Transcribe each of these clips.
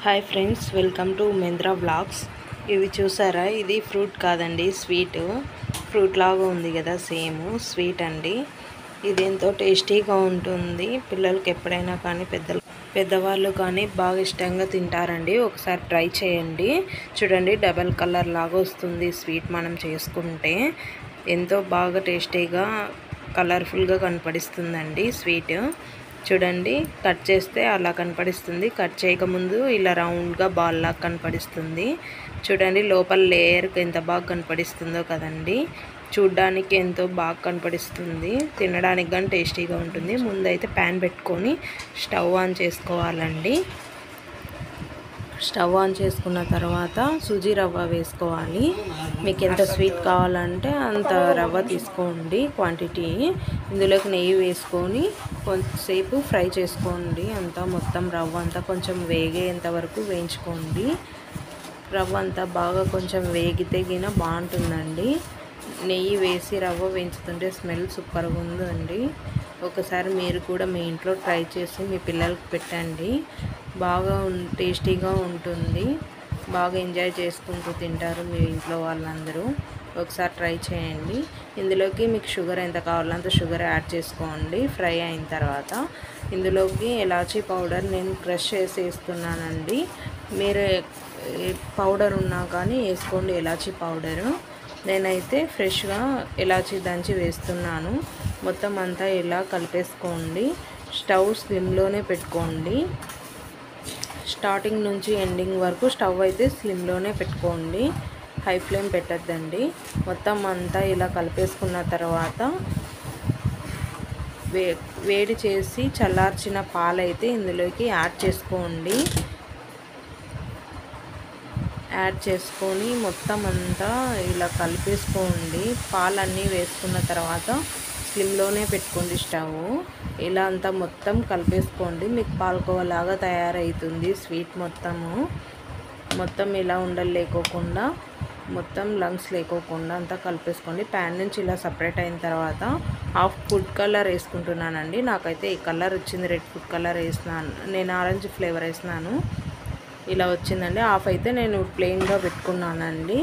Hi friends, welcome to Mahendra vlogs. ఇవి చూసారా, ఇది ఫ్రూట్ కాదండి, స్వీట్. ఫ్రూట్ లాగా ఉంది కదా, సేమ్ స్వీట్ అండి. ఇది ఎంతో టేస్టీగా ఉంటుంది. పిల్లలకి ఎప్పుడైనా కానీ పెద్దవాళ్ళు కానీ బాగా ఇష్టంగా తింటారండి. ఒకసారి ట్రై చేయండి. చూడండి, డబల్ కలర్ లాగా వస్తుంది స్వీట్. మనం చేసుకుంటే ఎంతో బాగా టేస్టీగా కలర్ఫుల్గా కనపడిస్తుందండి స్వీట్. చూడండి, కట్ చేస్తే అలా కనపడిస్తుంది. కట్ చేయకముందు ఇలా రౌండ్గా బాల్ లాగా కనపడిస్తుంది. చూడండి, లోపల లేయర్ ఎంత బాగా కనపడిస్తుందో కదండి. చూడ్డానికి ఎంతో బాగా కనపడిస్తుంది. తినడానికి కానీ టేస్టీగా ఉంటుంది. ముందైతే ప్యాన్ పెట్టుకొని స్టవ్ ఆన్ చేసుకోవాలండి. స్టవ్ ఆన్ చేసుకున్న తర్వాత సూజీ రవ్వ వేసుకోవాలి. మీకు ఎంత స్వీట్ కావాలంటే అంత రవ్వ తీసుకోండి క్వాంటిటీ. ఇందులోకి నెయ్యి వేసుకొని కొంచెంసేపు ఫ్రై చేసుకోండి. అంతా మొత్తం రవ్వ అంతా కొంచెం వేగేంత వరకు వేయించుకోండి. రవ్వ అంతా బాగా కొంచెం వేగితే గిన బాగుంటుందండి. నెయ్యి వేసి రవ్వ వేయించుతుంటే స్మెల్ సూపర్గా ఉందండి. ఒకసారి మీరు కూడా మీ ఇంట్లో ట్రై చేసి మీ పిల్లలకి పెట్టండి. బాగా టేస్టీగా ఉంటుంది. బాగా ఎంజాయ్ చేసుకుంటూ తింటారు మీ ఇంట్లో వాళ్ళందరూ. ఒకసారి ట్రై చేయండి. ఇందులోకి మీకు షుగర్ ఎంత కావాలో అంత షుగర్ యాడ్ చేసుకోండి. ఫ్రై అయిన తర్వాత ఇందులోకి ఇలాచీ పౌడర్ నేను క్రష్ చేసి వేస్తున్నానండి. మీరు పౌడర్ ఉన్నా కానీ వేసుకోండి, ఇలాచీ పౌడరు. నేనైతే ఫ్రెష్గా ఇలాచీ దంచి వేస్తున్నాను. మొత్తం అంతా ఇలా కలిపేసుకోండి. స్టవ్ స్లిమ్లోనే పెట్టుకోండి. స్టార్టింగ్ నుంచి ఎండింగ్ వరకు స్టవ్ అయితే స్లిమ్లోనే పెట్టుకోండి. హై ఫ్లేమ్ పెట్టద్దండి. మొత్తం అంతా ఇలా కలిపేసుకున్న తర్వాత వేడి చేసి చల్లార్చిన పాలైతే ఇందులోకి యాడ్ చేసుకోండి. యాడ్ చేసుకొని మొత్తం అంతా ఇలా కలిపేసుకోండి. పాలన్నీ వేసుకున్న తర్వాత స్లిమ్లోనే పెట్టుకోండి స్టవ్. ఇలా అంతా మొత్తం కలిపేసుకోండి. మీకు పాలకోవలాగా తయారవుతుంది స్వీట్ మొత్తం ఇలా ఉండలు లేకోకుండా, మొత్తం లంగ్స్ లేకోకుండా అంతా కలిపేసుకోండి. ప్యాన్ నుంచి ఇలా సపరేట్ అయిన తర్వాత హాఫ్ ఫుడ్ కలర్ వేసుకుంటున్నానండి. నాకైతే ఈ కలర్ వచ్చింది, రెడ్ ఫుడ్ కలర్ వేసినాను. నేను ఆరెంజ్ ఫ్లేవర్ వేసినాను. ఇలా వచ్చిందండి. హాఫ్ అయితే నేను ప్లెయిన్గా పెట్టుకున్నానండి,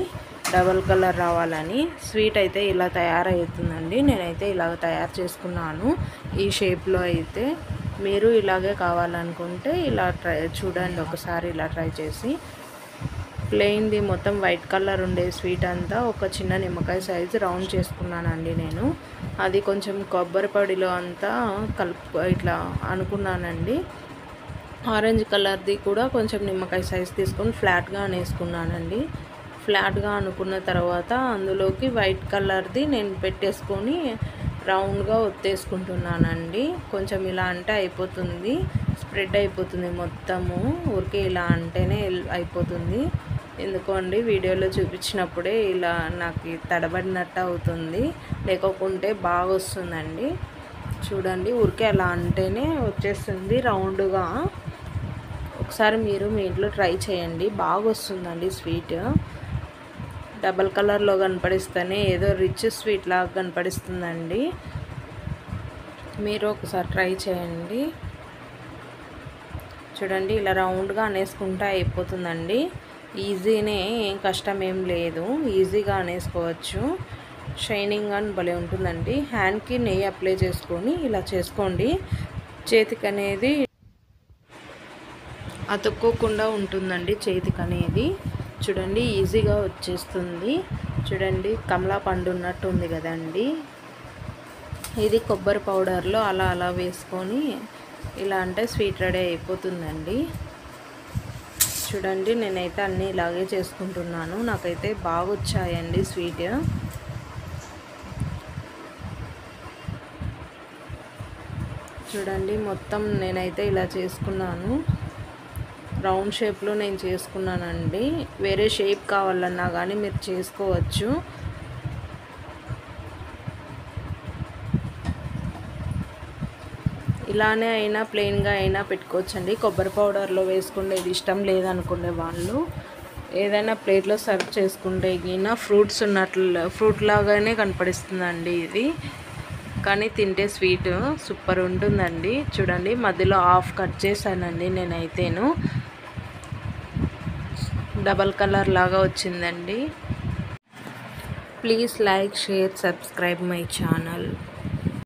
డబల్ కలర్ రావాలని. స్వీట్ అయితే ఇలా తయారవుతుందండి. నేనైతే ఇలాగ తయారు చేసుకున్నాను ఈ షేప్లో. అయితే మీరు ఇలాగే కావాలనుకుంటే ఇలా చూడండి ఒకసారి, ఇలా ట్రై చేసి. ప్లెయిన్ది మొత్తం వైట్ కలర్ ఉండే స్వీట్ అంతా ఒక చిన్న నిమ్మకాయ సైజు రౌండ్ చేసుకున్నానండి నేను. అది కొంచెం కొబ్బరి పొడిలో అంతా ఇట్లా అనుకున్నానండి. ఆరెంజ్ కలర్ది కూడా కొంచెం నిమ్మకాయ సైజ్ తీసుకొని ఫ్లాట్గా వేసుకున్నానండి. ఫ్లాట్గా అనుకున్న తర్వాత అందులోకి వైట్ కలర్ది నేను పెట్టేసుకొని రౌండ్గా ఒత్తేసుకుంటున్నానండి. కొంచెం ఇలా అంటే అయిపోతుంది, స్ప్రెడ్ అయిపోతుంది మొత్తము. ఊరికే ఇలా అంటేనే అయిపోతుంది. ఎందుకండి వీడియోలో చూపించినప్పుడే ఇలా నాకు తడబడినట్టు అవుతుంది, లేకపోతే బాగా వస్తుందండి. చూడండి, ఊరికే అలా అంటేనే వచ్చేస్తుంది రౌండ్గా. ఒకసారి మీరు మీ ఇంట్లో ట్రై చేయండి, బాగా వస్తుందండి స్వీట్. డబల్ కలర్లో కనపడిస్తేనే ఏదో రిచ్ స్వీట్ లాగా కనపడిస్తుందండి. మీరు ఒకసారి ట్రై చేయండి. చూడండి, ఇలా రౌండ్గా అనేసుకుంటే అయిపోతుందండి. ఈజీనే, ఏం కష్టం ఏం లేదు, ఈజీగా అనేసుకోవచ్చు. షైనింగ్ అని భలే ఉంటుందండి. హ్యాండ్కి నెయ్యి అప్లై చేసుకొని ఇలా చేసుకోండి. చేతికి అనేది అతుక్కోకుండా ఉంటుందండి చేతికి అనేది. చూడండి, ఈజీగా వచ్చేస్తుంది. చూడండి, కమలా పండు ఉన్నట్టు ఉంది కదండి. ఇది కొబ్బరి పౌడర్లో అలా వేసుకొని ఇలా అంటే స్వీట్ రెడీ అయిపోతుందండి. చూడండి, నేనైతే అన్నీ ఇలాగే చేసుకుంటున్నాను. నాకైతే బాగా వచ్చాయండి స్వీట్. చూడండి, మొత్తం నేనైతే ఇలా చేసుకున్నాను. రౌండ్ షేప్లో నేను చేసుకున్నానండి. వేరే షేప్ కావాలన్నా కానీ మీరు చేసుకోవచ్చు. ఇలానే అయినా ప్లెయిన్గా అయినా పెట్టుకోవచ్చండి. కొబ్బరి పౌడర్లో వేసుకునేది ఇష్టం లేదనుకునే వాళ్ళు ఏదైనా ప్లేట్లో సర్వ్ చేసుకుంటే గిన ఫ్రూట్ లాగానే కనపడిస్తుందండి ఇది. కానీ తింటే స్వీట్ సూపర్ ఉంటుందండి. చూడండి, మధ్యలో హాఫ్ కట్ చేశానండి నేనైతేను. డబల్ కలర్ లాగా వచ్చిందండి. Please like, share, subscribe my channel.